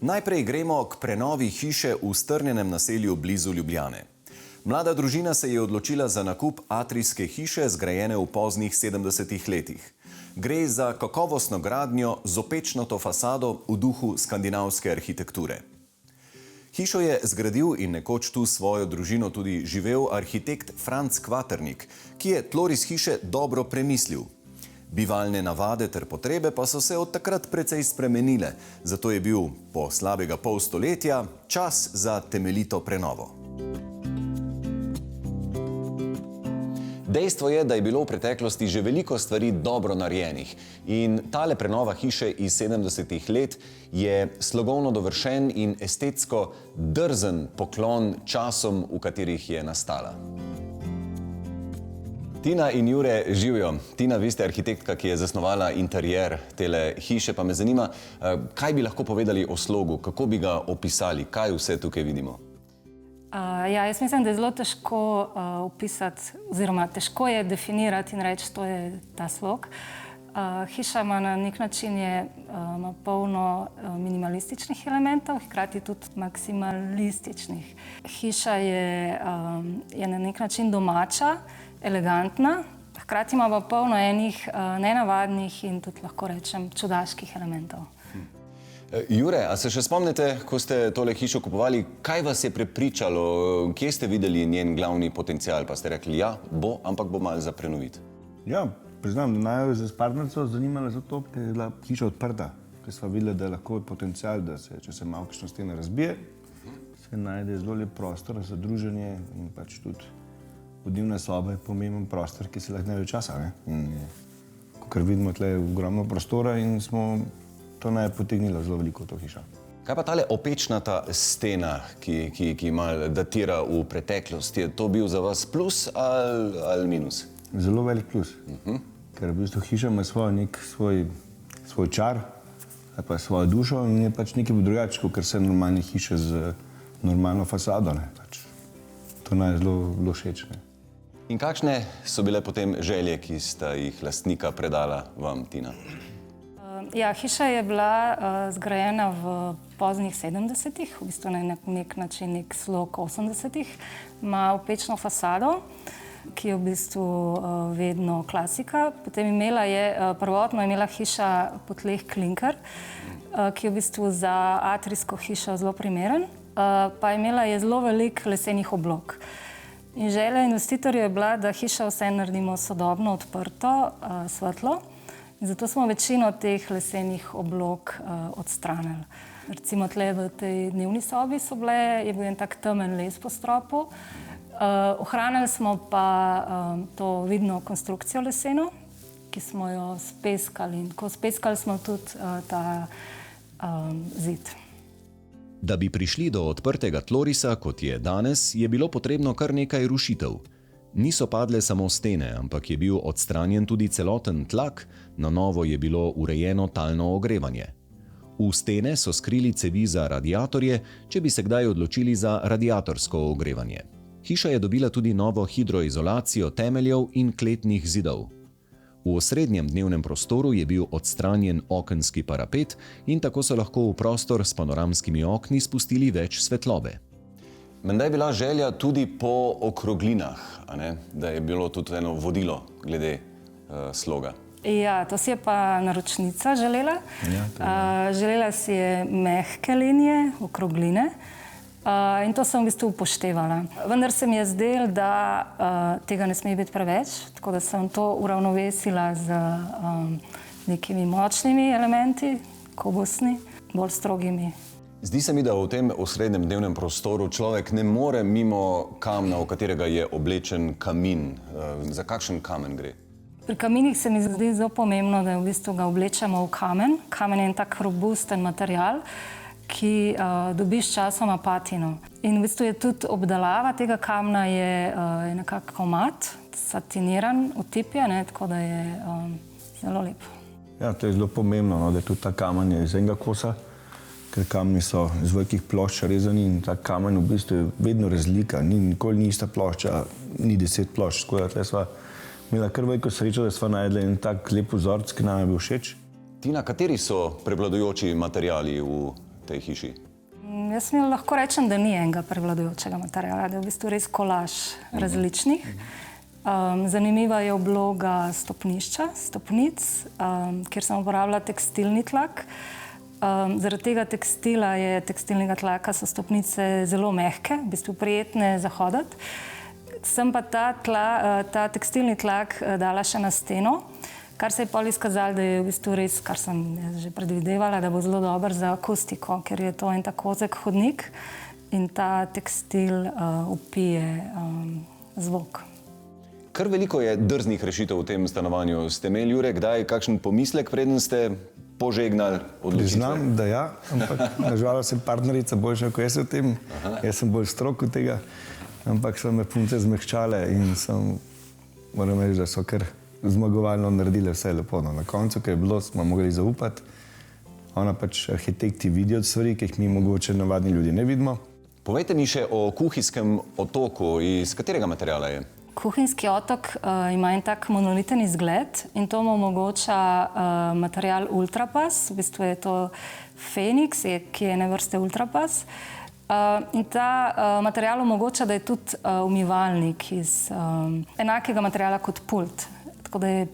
Najprej gremo k prenovi hiše v strnjenem naselju blizu Ljubljane. Mlada družina se je odločila za nakup atrijske hiše, zgrajene v poznih 70-ih letih. Gre za kakovostno gradnjo z opečnato fasado v duhu skandinavske arhitekture. Hišo je zgradil in nekoč tu svojo družino tudi živel arhitekt Franc Kvaternik, ki je tloris hiše dobro premislil. Bivalne navade ter potrebe pa so se od takrat precej spremenile, zato je bil po slabega pol stoletja čas za temeljito prenovo. Dejstvo je, da je bilo v preteklosti že veliko stvari dobro narejenih in tale prenova hiše iz 70-ih let je slogovno dovršen in estetsko drzen poklon časom, v katerih je nastala. Tina in Jure, živijo. Tina, vi ste arhitektka, ki je zasnovala interier tele hiše, pa me zanima, kaj bi lahko povedali o slogu, kako bi ga opisali, kaj vse tukaj vidimo? Jaz mislim, da je zelo težko opisati, oziroma težko je definirati in reči, to je ta slog. Hiša ima na nek način ima polno minimalističnih elementov, hkrati tudi maksimalističnih. Hiša je na nek način domača, elegantna, hkrati ima pa polno enih nenavadnih in tudi lahko rečem čudaških elementov. Jure, a se še spomnite, ko ste tole hišo kupovali, kaj vas je prepričalo, kje ste videli njen glavni potencial, pa ste rekli, ja, bo, ampak bo malo za prenoviti? Ja, priznam, da naj se s partnerico zanimala zato, ker je bila hiša odprta, ker sva videla, da je lahko potencial, da se, če se malo kakšna stena razbije, se najde zelo lep prostor za druženje in pač tudi vodilna soba je pomemben prostor, ki se lahko največ časa. Kakor vidimo, tle je ogromno prostora in smo to naj potegnilo zelo veliko to hišo. Kaj pa tale opečnata stena, ki malo datira v preteklost? Je to bil za vas plus ali minus? Zelo velik plus. Ker v bistvu hiša ima svoj čar, ali pa svojo dušo in je pač nekaj drugače, kot vse normalne hiše z normalno fasado. To naj je zelo všeč. In kakšne so bile potem želje, ki sta jih lastnika predala vam, Tina? Ja, hiša je bila zgrajena v poznih 70-ih, v bistvu na nek način nek slog 80-ih. Ima opečno fasado, ki je v bistvu vedno klasika. Potem prvotno imela hiša po tleh klinker, ki je v bistvu za atrijsko hišo zelo primeren. Pa imela je zelo veliko lesenih oblog. In želja investitorja je bila, da hiša vse naredimo sodobno, odprto, svetlo. In zato smo večino teh lesenih oblog odstranili. Recimo tle v tej dnevni sobi je bil en tak temen les po stropu. Ohranili smo pa to vidno konstrukcijo leseno, ki smo jo speskali. In ko speskali smo tudi ta zid. Da bi prišli do odprtega tlorisa, kot je danes, je bilo potrebno kar nekaj rušitev. Niso padle samo stene, ampak je bil odstranjen tudi celoten tlak, na novo je bilo urejeno talno ogrevanje. V stene so skrili cevi za radiatorje, če bi se kdaj odločili za radiatorsko ogrevanje. Hiša je dobila tudi novo hidroizolacijo temeljev in kletnih zidov. V osrednjem dnevnem prostoru je bil odstranjen okenski parapet in tako so lahko v prostor s panoramskimi okni spustili več svetlobe. Menda je bila želja tudi po okroglinah, da je bilo tudi eno vodilo glede sloga. Ja, to si je pa naročnica želela. Želela si je mehke linije, okrogline. In to sem v bistvu upoštevala. Vendar se mi je zdelo, da tega ne sme biti preveč, tako da sem to uravnovesila z nekimi močnimi elementi, kobusni, bolj strogimi. Zdi se mi, da v tem osrednjem dnevnem prostoru človek ne more mimo kamna, v katerega je oblečen kamin. Za kakšen kamen gre? Pri kaminih se mi zdi zelo pomembno, da v bistvu ga oblečemo v kamen. Kamen je en tak robusten material, ki dobi s časoma patino. In v bistvu je tudi obdelava tega kamna je nekako mat, satiniran, utipje, tako da je zelo lep. Ja, to je zelo pomembno, da je tudi ta kamen iz enega kosa, ker kamni so iz velikih plošč rezani in ta kamen v bistvu je vedno razlika. Nikoli ni ista plošča, ni 10 plošč, tako da tle sva imela kar veliko srečo, da sva najdla en tak lep vzorec, ki nam je bil všeč. Tina, kateri so prevladujoči materiali v tej hiši? Jaz mi lahko rečem, da ni enega prevladujočega materiala, da je v bistvu res kolaž različnih. Zanimiva je obloga stopnic, kjer sem uporabljala tekstilni tlak. Zaradi tega tekstilnega tlaka so stopnice zelo mehke, v bistvu prijetne za hoditi. Sem pa ta tekstilni tlak dala še na steno, kar se je pol izkazalo, da je v bistvu res, kar sem že predvidevala, da bo zelo dober za akustiko, ker je to en tako ozek hodnik in ta tekstil vpije zvok. Kar veliko je drznih rešitev v tem stanovanju. Ste imeli, Jure, kdaj kakšen pomislek, preden ste požegnali odločitve? Priznam, da ja, ampak nažalost je partnerica boljša kot jaz v tem. Jaz sem bolj strog od tega, ampak so me punce zmehčale in moram reči, da so kar zmagovalno naredile vse lepo. Na koncu, ko je bilo, smo mogli zaupati. Ona pač arhitekti vidijo stvari, ki jih mi mogoče navadni ljudje ne vidimo. Povejte mi še o kuhinjskem otoku. Iz katerega materiala je? Kuhinjski otok ima en tak monoliten izgled in to mu omogoča material Ultrapas. V bistvu je to Feniks, ki je ene vrste Ultrapas. In ta material omogoča, da je tudi umivalnik iz enakega materiala kot pult. Tako da je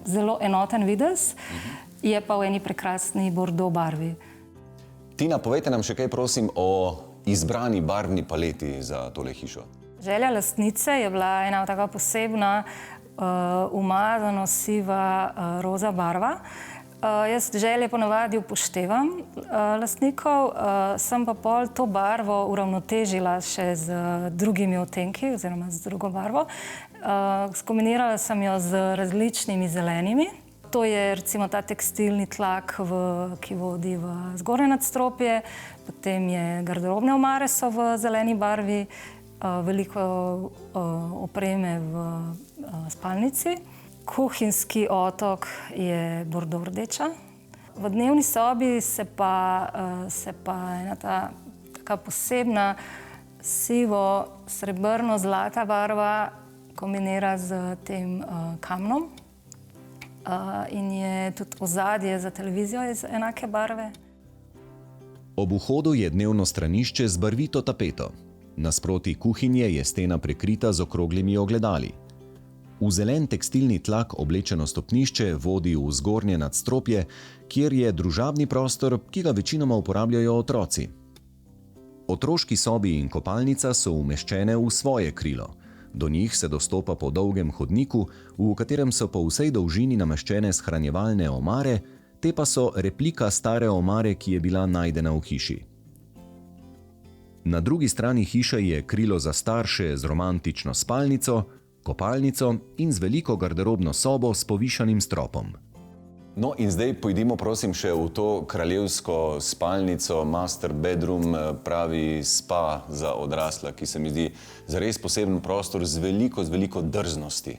zelo enoten videz, je pa v eni prekrasni bordo barvi. Tina, povejte nam še kaj, prosim, o izbrani barvni paleti za tole hišo. Želja lastnice je bila ena taka posebna, umazano siva roza barva. Jaz želje ponavadi upoštevam lastnikov, sem pa pol to barvo uravnotežila še z drugimi odtenki oziroma z drugo barvo. Skombinirala sem jo z različnimi zelenimi. To je recimo ta tekstilni tlak, ki vodi v zgornje nadstropje, potem je garderobne omare so v zeleni barvi, veliko opreme v spalnici. Kuhinjski otok je bordo rdeča. V dnevni sobi se pa ena taka posebna sivo-srebrno-zlata barva kombinira z tem kamnom. In je tudi ozadje za televizijo iz enake barve. Ob vhodu je dnevno stranišče z barvito tapeto. Nasproti kuhinje je stena prekrita z okroglimi ogledali. V zelen tekstilni tlak oblečeno stopnišče vodi v zgornje nadstropje, kjer je družabni prostor, ki ga večinoma uporabljajo otroci. Otroški sobi in kopalnica so umeščene v svoje krilo. Do njih se dostopa po dolgem hodniku, v katerem so po vsej dolžini nameščene shranjevalne omare, te pa so replika stare omare, ki je bila najdena v hiši. Na drugi strani hiše je krilo za starše z romantično spalnico, kopalnico in z veliko garderobno sobo s povišanim stropom. No in zdaj pojdimo prosim še v to kraljevsko spalnico, master bedroom, pravi spa za odrasla, ki se mi zdi zares poseben prostor z veliko drznosti.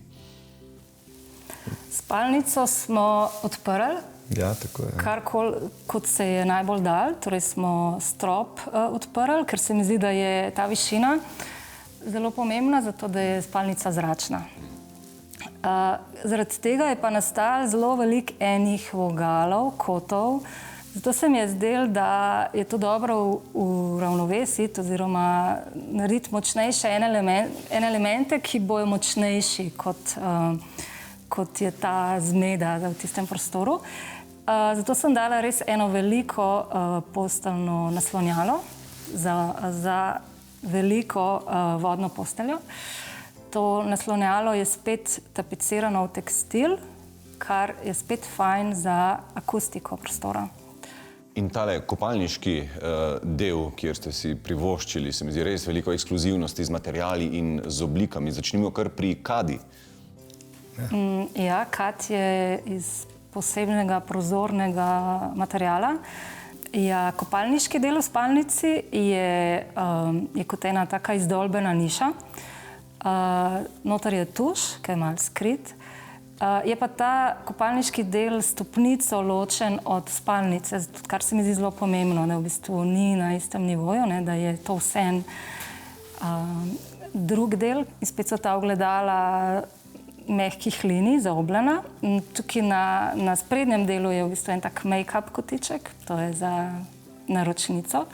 Spalnico smo odprli. Ja, tako je. Karkoli, kot se je najbolj dal, torej smo strop odprli, ker se mi zdi, da je ta višina zelo pomembna, zato da je spalnica zračna. Zaradi tega je pa nastalo zelo veliko enih vogalov, kotov, zato se mi je zdelo, da je to dobro uravnovesiti oziroma narediti močnejše ene elemente, ki bojo močnejši, kot je ta zmeda v tistem prostoru. Zato sem dala res eno veliko posteljno naslonjalo za veliko vodno posteljo. To naslonjalo je spet tapecirano v tekstil, kar je spet fajn za akustiko prostora. In tale kopalniški del, kjer ste si privoščili, se mi zdi res veliko ekskluzivnosti z materiali in z oblikami. Začnimo kar pri kadi. Ja, kad je iz posebnega prozornega materijala. Ja, kopalniški del v spalnici je kot ena taka izdolbena niša. Noter je tuš, ki je malo skrit. Je pa ta kopalniški del stopnico ločen od spalnice, kar se mi zdi zelo pomembno, da v bistvu ni na istem nivoju, da je to vseeno drug del. In spet so ta ogledala mehkih linij, zaobljena. Tukaj na sprednjem delu je v bistvu en tak make-up kotiček, to je za naročnico.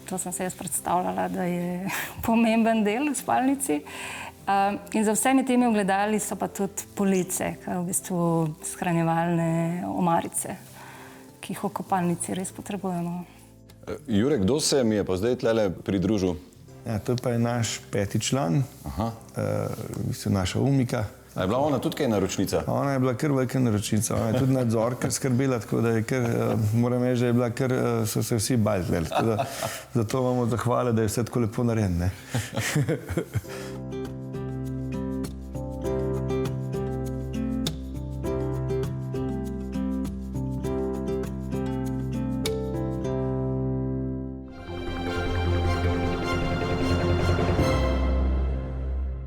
To sem se jaz predstavljala, da je pomemben del v spalnici. In za vsemi temi ogledali so pa tudi police, v bistvu shranjevalne omarice, ki jih v kopalnici res potrebujemo. Jure, kdo se mi je pa zdaj tlele pridružil? Ja, to pa je naš 5. član, naša Umika. A je bila ona tudi kaj naročnica? Ona je bila kar velika naročnica, ona je tudi nadzorka skrbela, tako da je kar, moram reči, da je bila kar, so se vsi bali, zato imamo zahvale, da je vse tako lepo narejeno, ne.